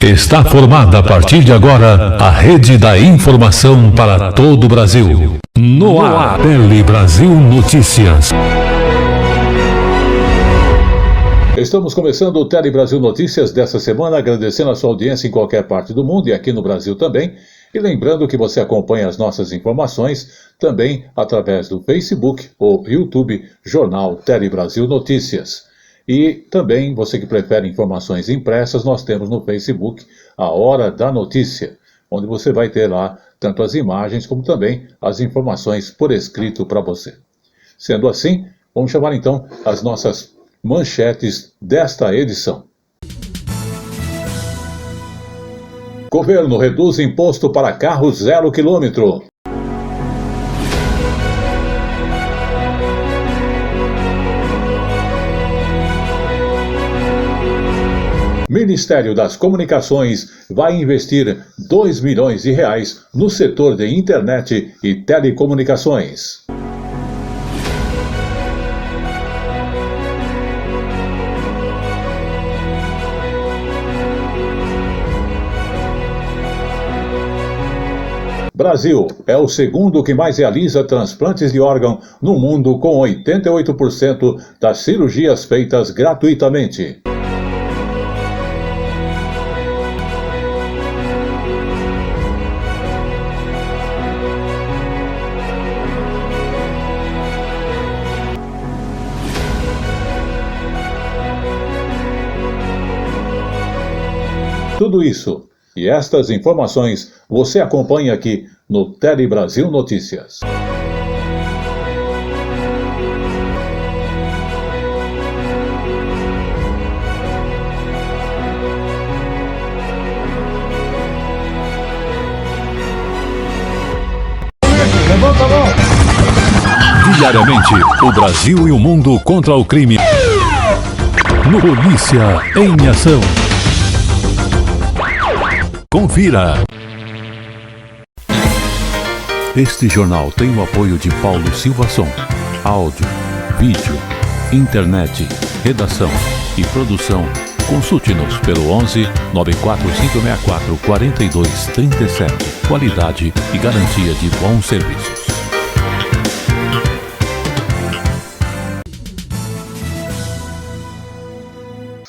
Está formada a partir de agora a Rede da Informação para todo o Brasil. No ar, Tele Brasil Notícias. Estamos começando o Tele Brasil Notícias dessa semana, agradecendo a sua audiência em qualquer parte do mundo e aqui no Brasil também. E lembrando que você acompanha as nossas informações também através do Facebook ou YouTube, Jornal Tele Brasil Notícias. E também, você que prefere informações impressas, nós temos no Facebook a Hora da Notícia, onde você vai ter lá tanto as imagens como também as informações por escrito para você. Sendo assim, vamos chamar então as nossas manchetes desta edição. Governo reduz imposto para carros 0 km. Ministério das Comunicações vai investir R$2 milhões no setor de internet e telecomunicações. Brasil é o segundo que mais realiza transplantes de órgão no mundo, com 88% das cirurgias feitas gratuitamente. Tudo isso e estas informações você acompanha aqui no Tele Brasil Notícias. Levanta a mão! Diariamente, o Brasil e o mundo contra o crime. No Polícia em Ação. Confira. Este jornal tem o apoio de Paulo Silva Som. Áudio, vídeo, internet, redação e produção. Consulte-nos pelo 11 94564 4237. Qualidade e garantia de bons serviços.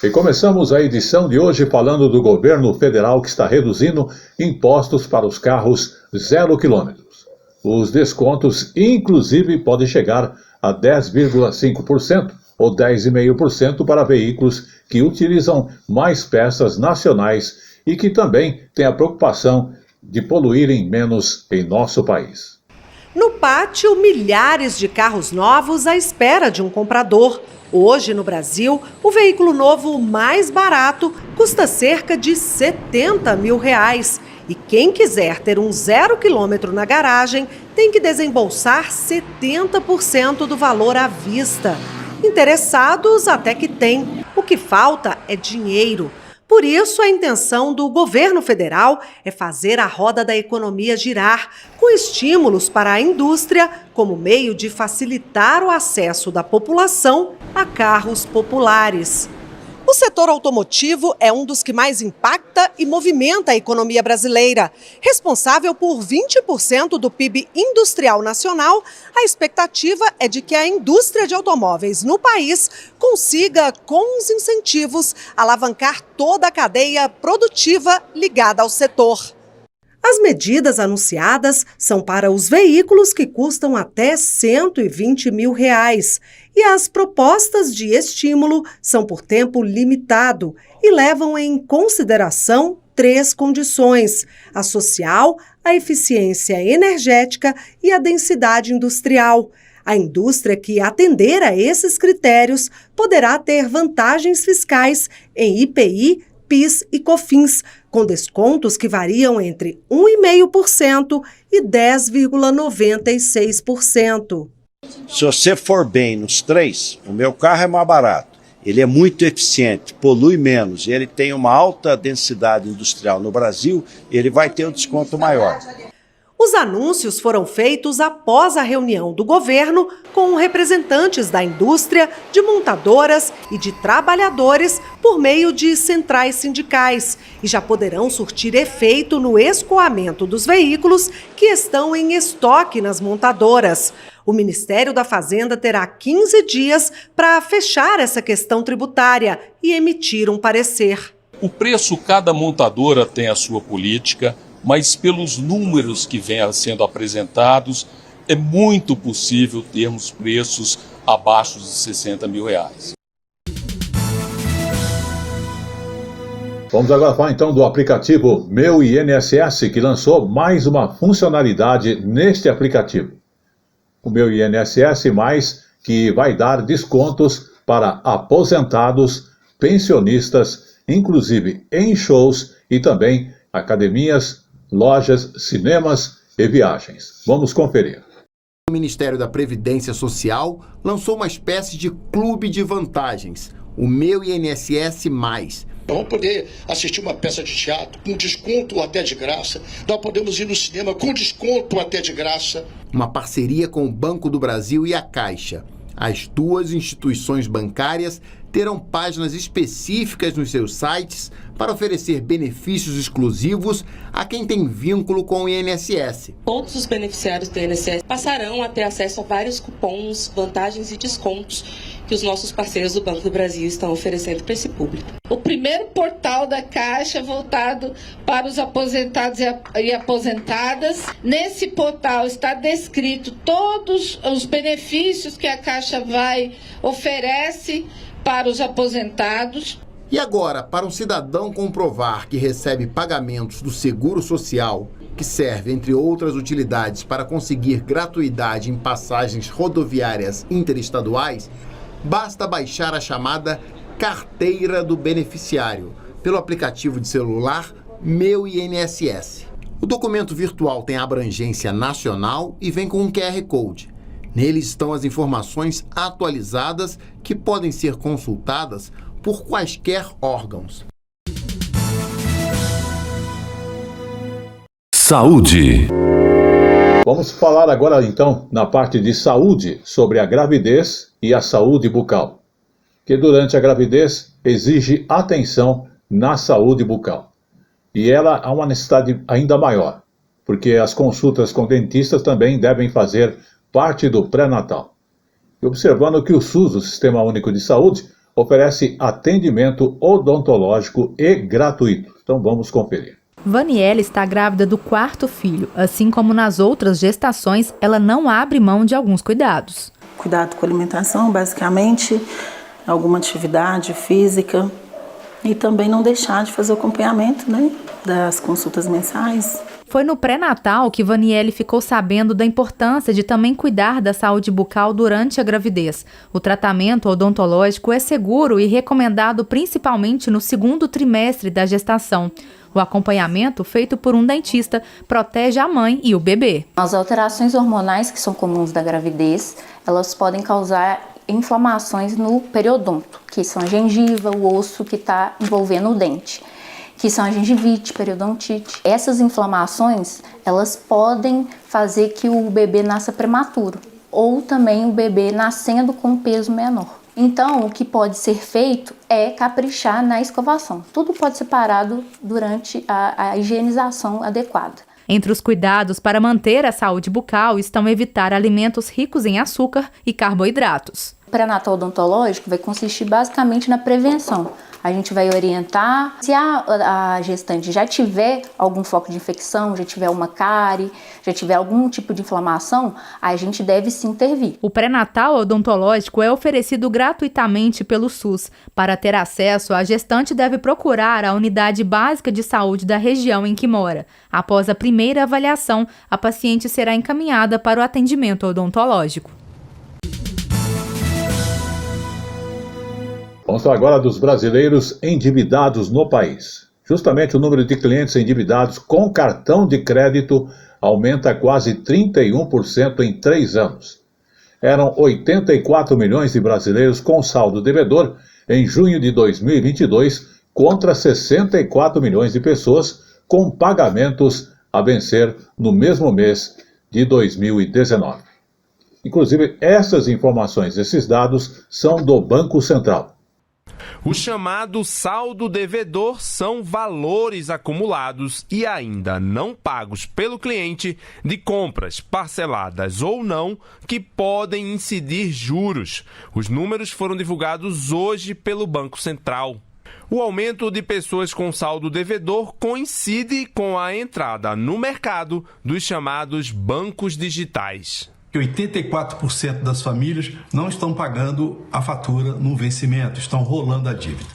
E começamos a edição de hoje falando do governo federal que está reduzindo impostos para os carros 0 km. Os descontos, inclusive, podem chegar a 10,5% ou 10,5% para veículos que utilizam mais peças nacionais e que também têm a preocupação de poluírem menos em nosso país. No pátio, milhares de carros novos à espera de um comprador. Hoje, no Brasil, o veículo novo mais barato custa cerca de R$70 mil. E quem quiser ter um 0 km na garagem tem que desembolsar 70% do valor à vista. Interessados até que tem. O que falta é dinheiro. Por isso, a intenção do governo federal é fazer a roda da economia girar, com estímulos para a indústria, como meio de facilitar o acesso da população a carros populares. O setor automotivo é um dos que mais impacta e movimenta a economia brasileira. Responsável por 20% do PIB industrial nacional, a expectativa é de que a indústria de automóveis no país consiga, com os incentivos, alavancar toda a cadeia produtiva ligada ao setor. As medidas anunciadas são para os veículos que custam até R$120 mil. E as propostas de estímulo são por tempo limitado e levam em consideração 3 condições: a social, a eficiência energética e a densidade industrial. A indústria que atender a esses critérios poderá ter vantagens fiscais em IPI, PIS e COFINS, com descontos que variam entre 1,5% e 10,96%. Se você for bem nos 3, o meu carro é mais barato, ele é muito eficiente, polui menos, ele tem uma alta densidade industrial no Brasil, ele vai ter um desconto maior. Os anúncios foram feitos após a reunião do governo com representantes da indústria, de montadoras e de trabalhadores por meio de centrais sindicais e já poderão surtir efeito no escoamento dos veículos que estão em estoque nas montadoras. O Ministério da Fazenda terá 15 dias para fechar essa questão tributária e emitir um parecer. O preço, cada montadora tem a sua política, mas pelos números que vêm sendo apresentados, é muito possível termos preços abaixo de R$60 mil. Vamos agora falar então do aplicativo Meu INSS, que lançou mais uma funcionalidade neste aplicativo. O Meu INSS+, que vai dar descontos para aposentados, pensionistas, inclusive em shows e também academias, lojas, cinemas e viagens. Vamos conferir. O Ministério da Previdência Social lançou uma espécie de clube de vantagens, o Meu INSS+. Vamos poder assistir uma peça de teatro com desconto ou até de graça. Nós podemos ir no cinema com desconto ou até de graça. Uma parceria com o Banco do Brasil e a Caixa. As duas instituições bancárias terão páginas específicas nos seus sites para oferecer benefícios exclusivos a quem tem vínculo com o INSS. Todos os beneficiários do INSS passarão a ter acesso a vários cupons, vantagens e descontos que os nossos parceiros do Banco do Brasil estão oferecendo para esse público. O primeiro portal da Caixa voltado para os aposentados e aposentadas. Nesse portal está descrito todos os benefícios que a Caixa oferece para os aposentados. E agora, para um cidadão comprovar que recebe pagamentos do Seguro Social, que serve, entre outras utilidades, para conseguir gratuidade em passagens rodoviárias interestaduais, basta baixar a chamada Carteira do Beneficiário pelo aplicativo de celular Meu INSS. O documento virtual tem abrangência nacional e vem com um QR Code. Nele estão as informações atualizadas que podem ser consultadas por quaisquer órgãos. Saúde. Vamos falar agora então na parte de saúde sobre a gravidez e a saúde bucal, que durante a gravidez exige atenção na saúde bucal. E ela há uma necessidade ainda maior, porque as consultas com dentistas também devem fazer parte do pré-natal. E observando que o SUS, o Sistema Único de Saúde, oferece atendimento odontológico e gratuito. Então vamos conferir. Vaniele está grávida do 4º filho. Assim como nas outras gestações, ela não abre mão de alguns cuidados. Cuidado com a alimentação, basicamente, alguma atividade física e também não deixar de fazer o acompanhamento, das consultas mensais. Foi no pré-natal que Vaniele ficou sabendo da importância de também cuidar da saúde bucal durante a gravidez. O tratamento odontológico é seguro e recomendado principalmente no 2º trimestre da gestação. O acompanhamento, feito por um dentista, protege a mãe e o bebê. As alterações hormonais que são comuns da gravidez, elas podem causar inflamações no periodonto, que são a gengiva, o osso que está envolvendo o dente, que são a gengivite, periodontite. Essas inflamações, elas podem fazer que o bebê nasça prematuro, ou também o bebê nascendo com peso menor. Então, o que pode ser feito é caprichar na escovação. Tudo pode ser parado durante a higienização adequada. Entre os cuidados para manter a saúde bucal estão evitar alimentos ricos em açúcar e carboidratos. O pré-natal odontológico vai consistir basicamente na prevenção. A gente vai orientar, se a gestante já tiver algum foco de infecção, já tiver uma cárie, já tiver algum tipo de inflamação, a gente deve se intervir. O pré-natal odontológico é oferecido gratuitamente pelo SUS. Para ter acesso, a gestante deve procurar a unidade básica de saúde da região em que mora. Após a primeira avaliação, a paciente será encaminhada para o atendimento odontológico. Vamos falar agora dos brasileiros endividados no país. Justamente o número de clientes endividados com cartão de crédito aumenta quase 31% em 3 anos. Eram 84 milhões de brasileiros com saldo devedor em junho de 2022, contra 64 milhões de pessoas com pagamentos a vencer no mesmo mês de 2019. Inclusive, essas informações, esses dados, são do Banco Central. O chamado saldo devedor são valores acumulados e ainda não pagos pelo cliente de compras parceladas ou não que podem incidir juros. Os números foram divulgados hoje pelo Banco Central. O aumento de pessoas com saldo devedor coincide com a entrada no mercado dos chamados bancos digitais. 84% das famílias não estão pagando a fatura no vencimento, estão rolando a dívida.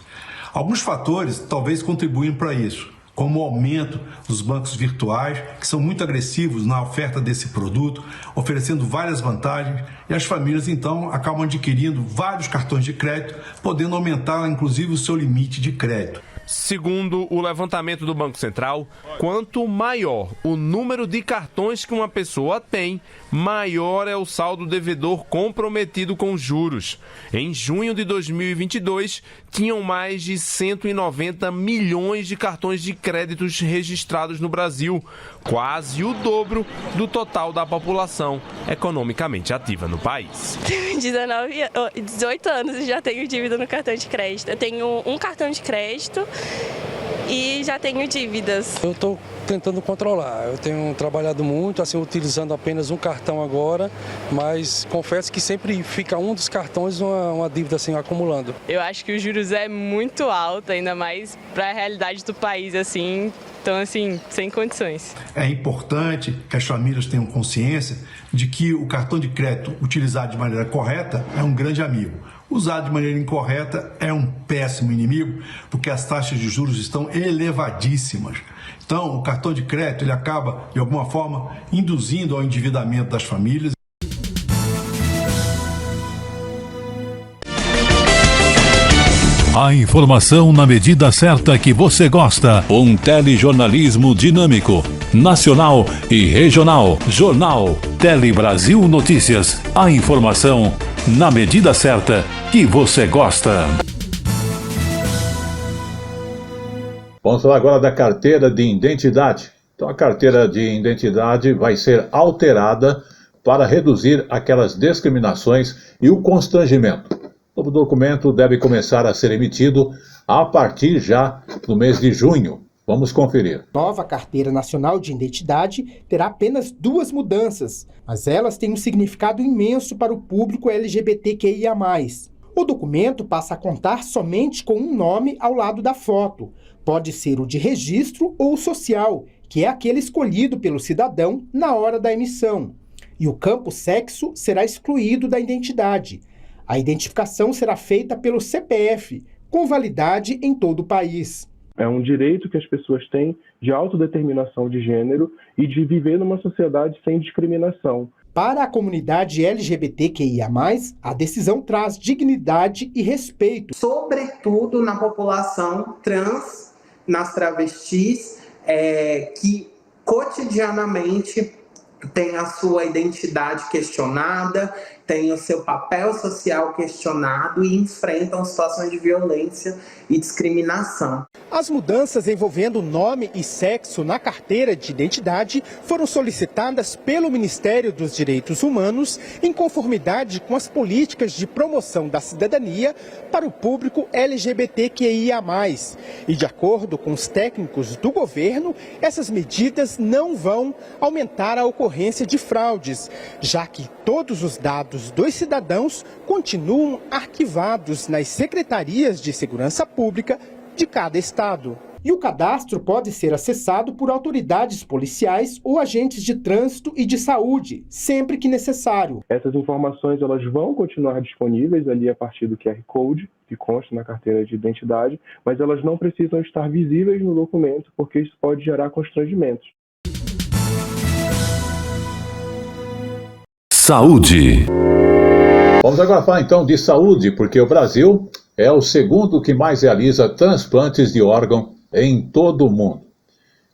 Alguns fatores talvez contribuem para isso, como o aumento dos bancos virtuais, que são muito agressivos na oferta desse produto, oferecendo várias vantagens, e as famílias então acabam adquirindo vários cartões de crédito, podendo aumentar inclusive o seu limite de crédito. Segundo o levantamento do Banco Central, quanto maior o número de cartões que uma pessoa tem, maior é o saldo devedor comprometido com juros. Em junho de 2022, tinham mais de 190 milhões de cartões de créditos registrados no Brasil, quase o dobro do total da população economicamente ativa no país. Tenho 18 anos e já tenho dívida no cartão de crédito. Eu tenho um cartão de crédito e já tenho dívidas. Eu estou tentando controlar. Eu tenho trabalhado muito, assim, utilizando apenas um cartão agora, mas confesso que sempre fica um dos cartões uma dívida assim acumulando. Eu acho que os juros é muito alto, ainda mais para a realidade do país, assim. Então, assim, sem condições. É importante que as famílias tenham consciência de que o cartão de crédito utilizado de maneira correta é um grande amigo. Usado de maneira incorreta é um péssimo inimigo, porque as taxas de juros estão elevadíssimas. Então, o cartão de crédito ele acaba, de alguma forma, induzindo ao endividamento das famílias. A informação na medida certa que você gosta. Um telejornalismo dinâmico, nacional e regional. Jornal Tele Brasil Notícias. A informação na medida certa que você gosta. Vamos falar agora da carteira de identidade. Então, a carteira de identidade vai ser alterada para reduzir aquelas discriminações e o constrangimento. O novo documento deve começar a ser emitido a partir já do mês de junho. Vamos conferir. Nova Carteira Nacional de Identidade terá apenas 2 mudanças, mas elas têm um significado imenso para o público LGBTQIA+. O documento passa a contar somente com um nome ao lado da foto. Pode ser o de registro ou o social, que é aquele escolhido pelo cidadão na hora da emissão. E o campo sexo será excluído da identidade. A identificação será feita pelo CPF, com validade em todo o país. É um direito que as pessoas têm de autodeterminação de gênero e de viver numa sociedade sem discriminação. Para a comunidade LGBTQIA+, a decisão traz dignidade e respeito. Sobretudo na população trans, nas travestis, que cotidianamente tem a sua identidade questionada, tem o seu papel social questionado e enfrentam situações de violência e discriminação. As mudanças envolvendo nome e sexo na carteira de identidade foram solicitadas pelo Ministério dos Direitos Humanos em conformidade com as políticas de promoção da cidadania para o público LGBTQIA+. E de acordo com os técnicos do governo, essas medidas não vão aumentar a ocorrência de fraudes, já que todos os dados dos cidadãos continuam arquivados nas secretarias de segurança pública de cada estado. E o cadastro pode ser acessado por autoridades policiais ou agentes de trânsito e de saúde, sempre que necessário. Essas informações elas vão continuar disponíveis ali a partir do QR Code, que consta na carteira de identidade, mas elas não precisam estar visíveis no documento, porque isso pode gerar constrangimentos. Saúde. Vamos agora falar então de saúde, porque o Brasil é o segundo que mais realiza transplantes de órgão em todo o mundo.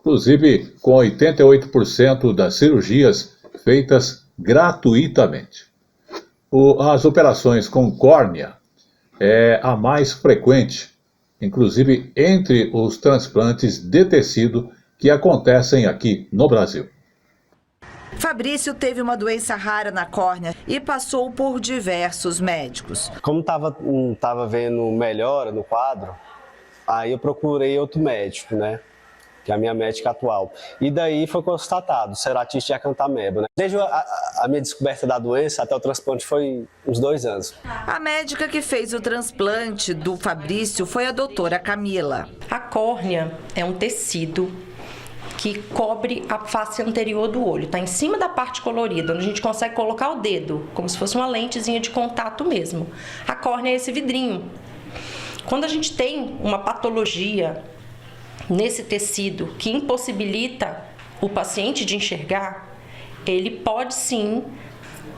Inclusive com 88% das cirurgias feitas gratuitamente. As operações com córnea é a mais frequente, inclusive entre os transplantes de tecido que acontecem aqui no Brasil. Fabrício teve uma doença rara na córnea e passou por diversos médicos. Como não estava vendo melhora no quadro, aí eu procurei outro médico, né? Que é a minha médica atual. E daí foi constatado ceratite de acanthameba, né? Desde a minha descoberta da doença até o transplante foi uns 2 anos. A médica que fez o transplante do Fabrício foi a doutora Camila. A córnea é um tecido que cobre a face anterior do olho, está em cima da parte colorida, onde a gente consegue colocar o dedo, como se fosse uma lentezinha de contato mesmo. A córnea é esse vidrinho. Quando a gente tem uma patologia nesse tecido que impossibilita o paciente de enxergar, ele pode sim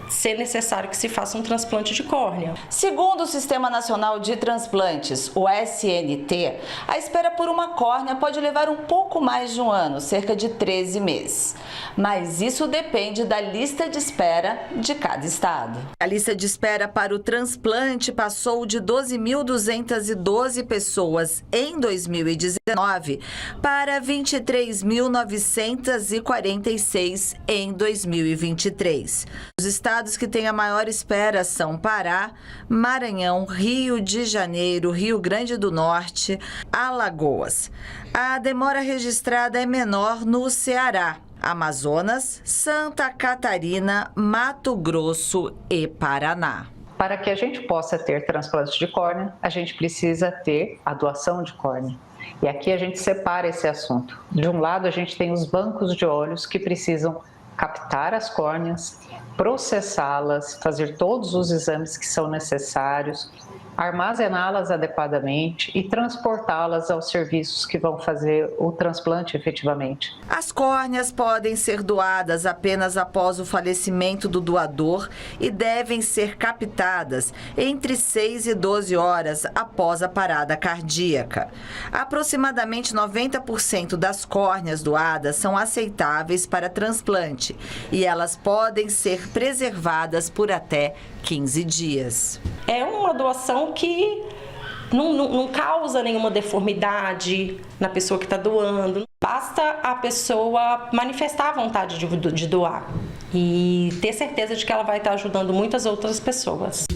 ser necessário que se faça um transplante de córnea. Segundo o Sistema Nacional de Transplantes, o SNT, a espera por uma córnea pode levar um pouco mais de um ano, cerca de 13 meses. Mas isso depende da lista de espera de cada estado. A lista de espera para o transplante passou de 12.212 pessoas em 2019 para 23.946 em 2023. Os estados que têm a maior espera são Pará, Maranhão, Rio de Janeiro, Rio Grande do Norte, Alagoas. A demora registrada é menor no Ceará, Amazonas, Santa Catarina, Mato Grosso e Paraná. Para que a gente possa ter transplante de córnea, a gente precisa ter a doação de córnea. E aqui a gente separa esse assunto. De um lado, a gente tem os bancos de olhos que precisam captar as córneas, processá-las, fazer todos os exames que são necessários, armazená-las adequadamente e transportá-las aos serviços que vão fazer o transplante efetivamente. As córneas podem ser doadas apenas após o falecimento do doador e devem ser captadas entre 6 e 12 horas após a parada cardíaca. Aproximadamente 90% das córneas doadas são aceitáveis para transplante e elas podem ser preservadas por até 15 dias. É uma doação que não causa nenhuma deformidade na pessoa que está doando. Basta a pessoa manifestar a vontade de doar e ter certeza de que ela vai estar ajudando muitas outras pessoas.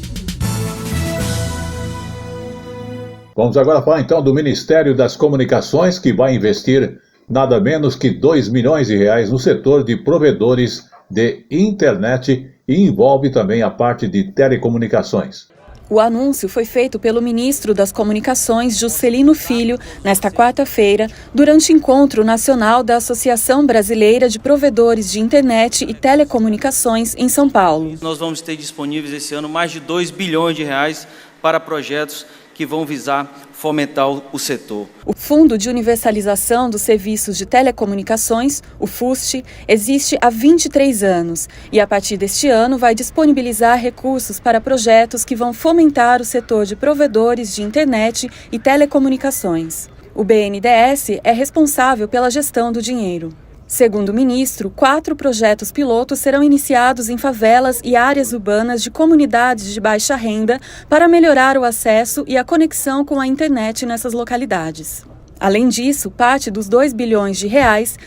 Vamos agora falar então do Ministério das Comunicações, que vai investir nada menos que R$2 milhões no setor de provedores de internet e envolve também a parte de telecomunicações. O anúncio foi feito pelo ministro das Comunicações, Juscelino Filho, nesta quarta-feira, durante o Encontro Nacional da Associação Brasileira de Provedores de Internet e Telecomunicações em São Paulo. Nós vamos ter disponíveis esse ano mais de R$2 bilhões para projetos que vão visar fomentar o setor. O Fundo de Universalização dos Serviços de Telecomunicações, o FUST, existe há 23 anos e, a partir deste ano, vai disponibilizar recursos para projetos que vão fomentar o setor de provedores de internet e telecomunicações. O BNDES é responsável pela gestão do dinheiro. Segundo o ministro, 4 projetos pilotos serão iniciados em favelas e áreas urbanas de comunidades de baixa renda para melhorar o acesso e a conexão com a internet nessas localidades. Além disso, parte dos R$2 bilhões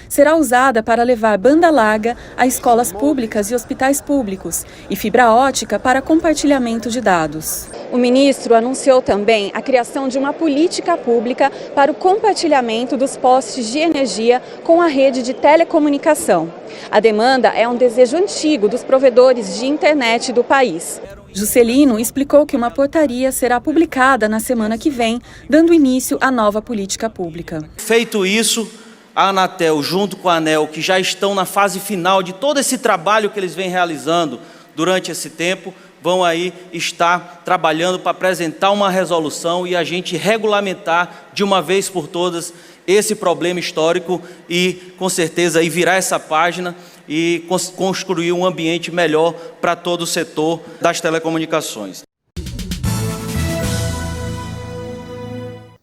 será usada para levar banda larga a escolas públicas e hospitais públicos e fibra ótica para compartilhamento de dados. O ministro anunciou também a criação de uma política pública para o compartilhamento dos postes de energia com a rede de telecomunicação. A demanda é um desejo antigo dos provedores de internet do país. Juscelino explicou que uma portaria será publicada na semana que vem, dando início à nova política pública. Feito isso, a Anatel, junto com a ANEEL, que já estão na fase final de todo esse trabalho que eles vêm realizando durante esse tempo, vão aí estar trabalhando para apresentar uma resolução e a gente regulamentar de uma vez por todas esse problema histórico e, com certeza, aí virar essa página e construir um ambiente melhor para todo o setor das telecomunicações.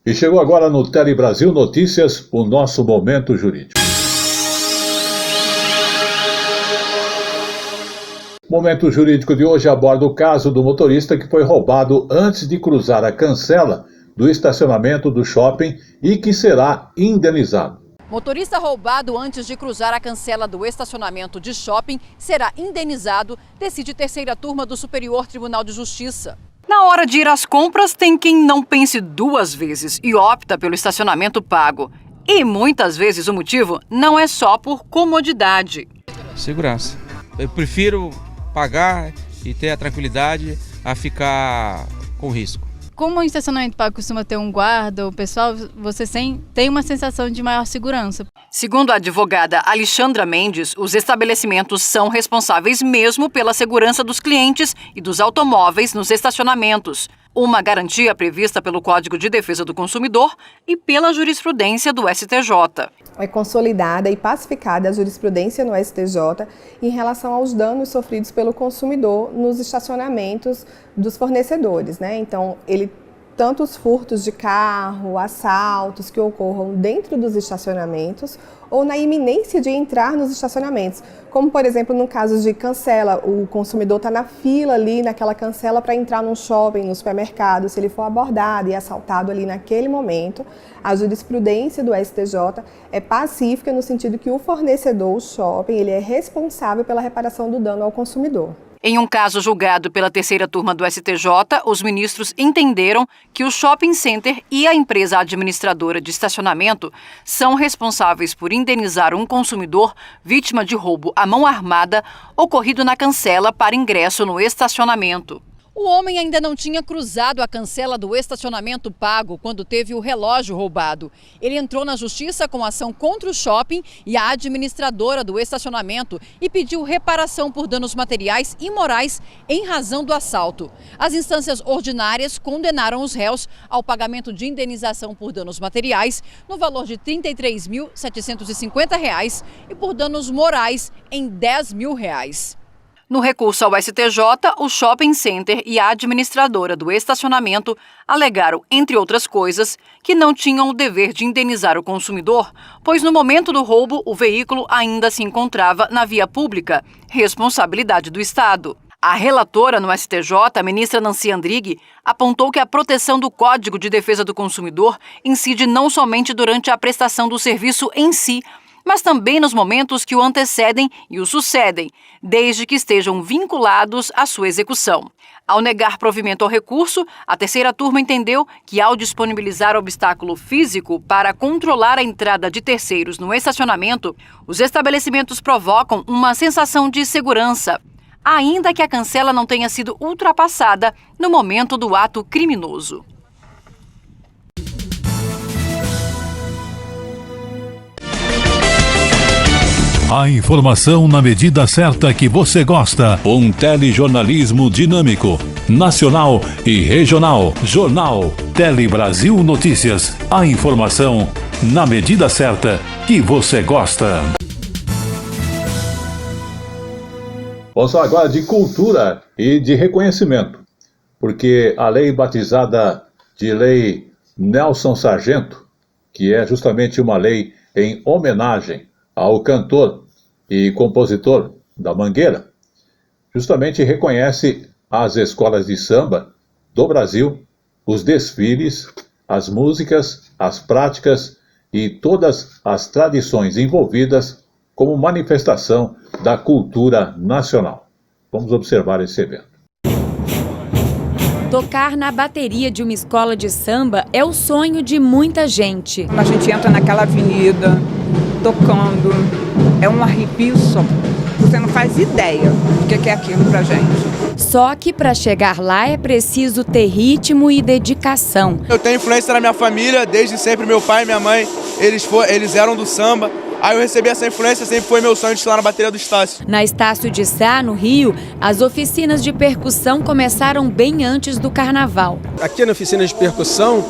E chegou agora no Tele Brasil Notícias, o nosso Momento Jurídico. O Momento Jurídico de hoje aborda o caso do motorista que foi roubado antes de cruzar a cancela do estacionamento do shopping e que será indenizado. Motorista roubado antes de cruzar a cancela do estacionamento de shopping será indenizado, decide terceira turma do Superior Tribunal de Justiça. Na hora de ir às compras, tem quem não pense duas vezes e opta pelo estacionamento pago. E muitas vezes o motivo não é só por comodidade. Segurança. Eu prefiro pagar e ter a tranquilidade a ficar com risco. Como o estacionamento pago costuma ter um guarda, o pessoal, você tem uma sensação de maior segurança. Segundo a advogada Alexandra Mendes, os estabelecimentos são responsáveis mesmo pela segurança dos clientes e dos automóveis nos estacionamentos. Uma garantia prevista pelo Código de Defesa do Consumidor e pela jurisprudência do STJ. É consolidada e pacificada a jurisprudência no STJ em relação aos danos sofridos pelo consumidor nos estacionamentos dos fornecedores, né? Então, tanto os furtos de carro, assaltos que ocorram dentro dos estacionamentos ou na iminência de entrar nos estacionamentos. Como, por exemplo, no caso de cancela, o consumidor está na fila ali, naquela cancela para entrar num shopping, no supermercado, se ele for abordado e assaltado ali naquele momento, a jurisprudência do STJ é pacífica no sentido que o fornecedor, o shopping, ele é responsável pela reparação do dano ao consumidor. Em um caso julgado pela terceira turma do STJ, os ministros entenderam que o shopping center e a empresa administradora de estacionamento são responsáveis por indenizar um consumidor vítima de roubo à mão armada ocorrido na cancela para ingresso no estacionamento. O homem ainda não tinha cruzado a cancela do estacionamento pago quando teve o relógio roubado. Ele entrou na justiça com ação contra o shopping e a administradora do estacionamento e pediu reparação por danos materiais e morais em razão do assalto. As instâncias ordinárias condenaram os réus ao pagamento de indenização por danos materiais no valor de R$ 33.750 e por danos morais em R$ 10.000. No recurso ao STJ, o shopping center e a administradora do estacionamento alegaram, entre outras coisas, que não tinham o dever de indenizar o consumidor, pois no momento do roubo o veículo ainda se encontrava na via pública, responsabilidade do Estado. A relatora no STJ, a ministra Nancy Andrighi, apontou que a proteção do Código de Defesa do Consumidor incide não somente durante a prestação do serviço em si, mas também nos momentos que o antecedem e o sucedem, desde que estejam vinculados à sua execução. Ao negar provimento ao recurso, a terceira turma entendeu que, ao disponibilizar obstáculo físico para controlar a entrada de terceiros no estacionamento, os estabelecimentos provocam uma sensação de segurança, ainda que a cancela não tenha sido ultrapassada no momento do ato criminoso. A informação na medida certa que você gosta. Um telejornalismo dinâmico, nacional e regional. Jornal Tele Brasil Notícias. A informação na medida certa que você gosta. Vamos falar agora de cultura e de reconhecimento, porque a lei batizada de Lei Nelson Sargento, que é justamente uma lei em homenagem ao cantor e compositor da Mangueira, justamente reconhece as escolas de samba do Brasil, os desfiles, as músicas, as práticas e todas as tradições envolvidas como manifestação da cultura nacional. Vamos observar esse evento. Tocar na bateria de uma escola de samba é o sonho de muita gente. A gente entra naquela avenida tocando, é um arrepio só. Você não faz ideia do que é aquilo pra gente. Só que para chegar lá é preciso ter ritmo e dedicação. Eu tenho influência na minha família, desde sempre meu pai e minha mãe, eles eram do samba. Aí eu recebi essa influência, sempre foi meu sonho de estar na bateria do Estácio. Na Estácio de Sá, no Rio, as oficinas de percussão começaram bem antes do carnaval. Aqui na oficina de percussão,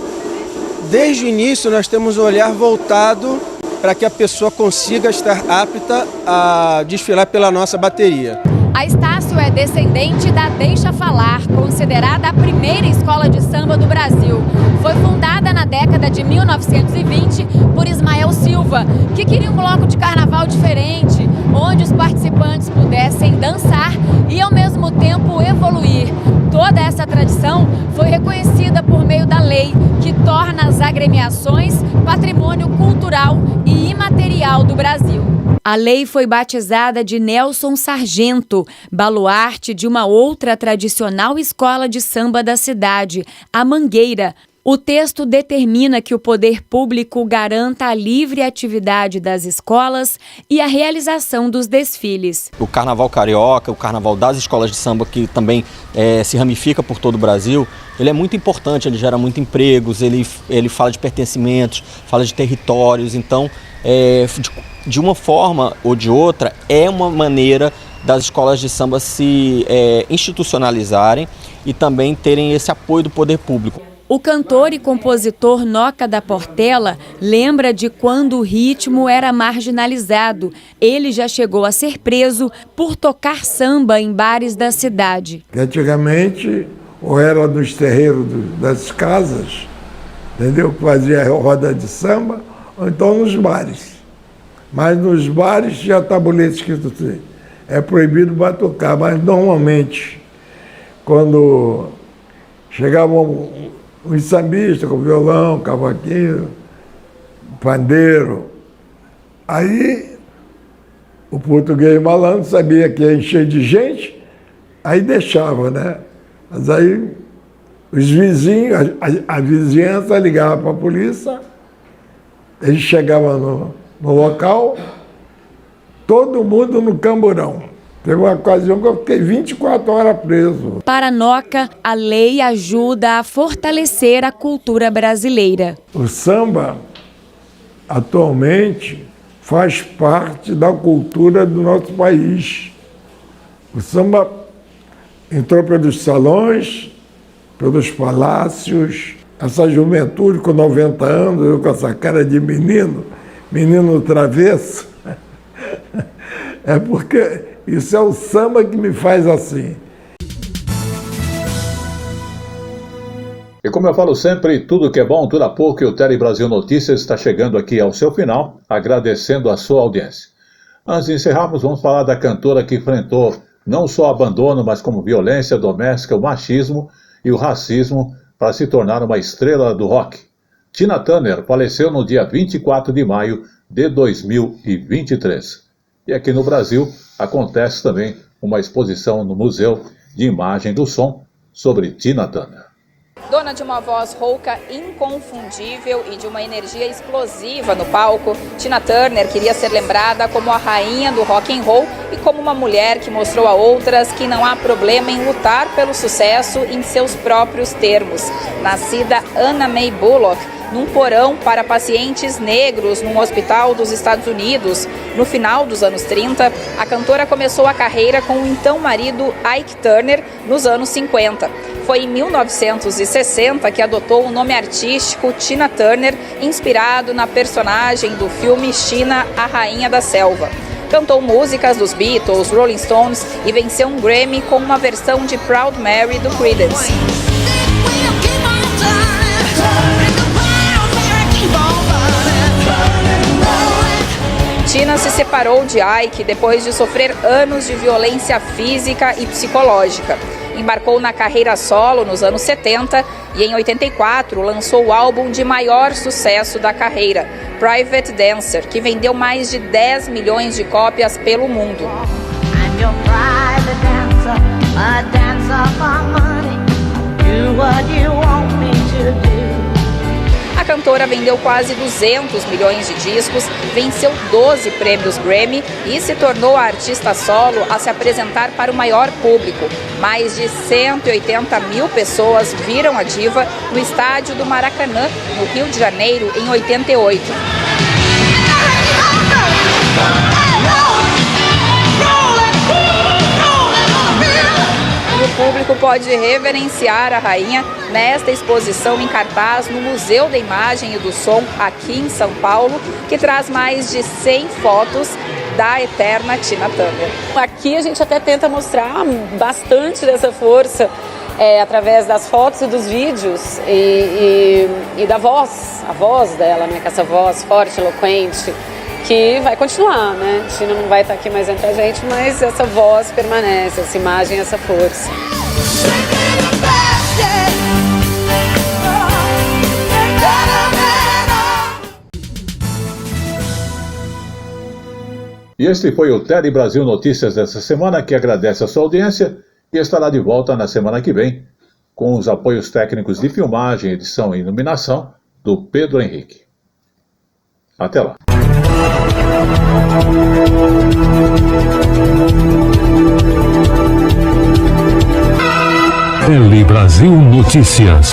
desde o início nós temos um olhar voltado para que a pessoa consiga estar apta a desfilar pela nossa bateria. A Estácio é descendente da Deixa Falar, considerada a primeira escola de samba do Brasil. Foi fundada na década de 1920 por Ismael Silva, que queria um bloco de carnaval diferente, onde os participantes pudessem dançar e ao mesmo tempo evoluir. Toda essa tradição foi reconhecida por meio da lei, que torna as agressões agremiações, patrimônio cultural e imaterial do Brasil. A lei foi batizada de Nelson Sargento, baluarte de uma outra tradicional escola de samba da cidade, a Mangueira. O texto determina que o poder público garanta a livre atividade das escolas e a realização dos desfiles. O Carnaval Carioca, o Carnaval das escolas de samba, que também se ramifica por todo o Brasil, ele é muito importante, ele gera muitos empregos, ele fala de pertencimentos, fala de territórios, então, de uma forma ou de outra, é uma maneira das escolas de samba se institucionalizarem e também terem esse apoio do poder público. O cantor e compositor Noca da Portela lembra de quando o ritmo era marginalizado. Ele já chegou a ser preso por tocar samba em bares da cidade. Antigamente, ou era nos terreiros das casas, entendeu? Fazia roda de samba, ou então nos bares. Mas nos bares tinha tabulete escrito assim, é proibido batucar, mas normalmente, quando chegavam os sambistas com violão, cavaquinho, pandeiro. Aí o português malandro sabia que ia encher de gente, aí deixava, né? Mas aí os vizinhos, a vizinhança ligava para a polícia, eles chegavam no local, todo mundo no camburão. Teve uma ocasião que eu fiquei 24 horas preso. Para Noca, a lei ajuda a fortalecer a cultura brasileira. O samba, atualmente, faz parte da cultura do nosso país. O samba entrou pelos salões, pelos palácios. Essa juventude com 90 anos, eu com essa cara de menino travesso, é porque isso é o samba que me faz assim. E como eu falo sempre, tudo que é bom dura pouco e o Tele Brasil Notícias está chegando aqui ao seu final, agradecendo a sua audiência. Antes de encerrarmos, vamos falar da cantora que enfrentou não só abandono, mas como violência doméstica, o machismo e o racismo para se tornar uma estrela do rock. Tina Turner faleceu no dia 24 de maio de 2023. E aqui no Brasil acontece também uma exposição no Museu de Imagem do Som sobre Tina Turner. Dona de uma voz rouca inconfundível e de uma energia explosiva no palco, Tina Turner queria ser lembrada como a rainha do rock and roll e como uma mulher que mostrou a outras que não há problema em lutar pelo sucesso em seus próprios termos. Nascida Anna Mae Bullock, num porão para pacientes negros num hospital dos Estados Unidos. No final dos anos 30, a cantora começou a carreira com o então marido Ike Turner nos anos 50. Foi em 1960 que adotou o nome artístico Tina Turner, inspirado na personagem do filme China, a Rainha da Selva. Cantou músicas dos Beatles, Rolling Stones e venceu um Grammy com uma versão de Proud Mary do Creedence. Tina se separou de Ike depois de sofrer anos de violência física e psicológica. Embarcou na carreira solo nos anos 70 e em 84 lançou o álbum de maior sucesso da carreira, Private Dancer, que vendeu mais de 10 milhões de cópias pelo mundo. A cantora vendeu quase 200 milhões de discos, venceu 12 prêmios Grammy e se tornou a artista solo a se apresentar para o maior público. Mais de 180 mil pessoas viram a diva no estádio do Maracanã, no Rio de Janeiro, em 88. O público pode reverenciar a rainha nesta exposição em cartaz no Museu da Imagem e do Som, aqui em São Paulo, que traz mais de 100 fotos da eterna Tina Turner. Aqui a gente até tenta mostrar bastante dessa força através das fotos e dos vídeos e da voz, a voz dela, né? Com essa voz forte, eloquente, que vai continuar, né? Tina não vai estar aqui mais entre a gente, mas essa voz permanece, essa imagem, essa força. Better E este foi o Tele Brasil Notícias dessa semana, que agradece a sua audiência e estará de volta na semana que vem, com os apoios técnicos de filmagem, edição e iluminação do Pedro Henrique. Até lá. Tele Brasil Notícias.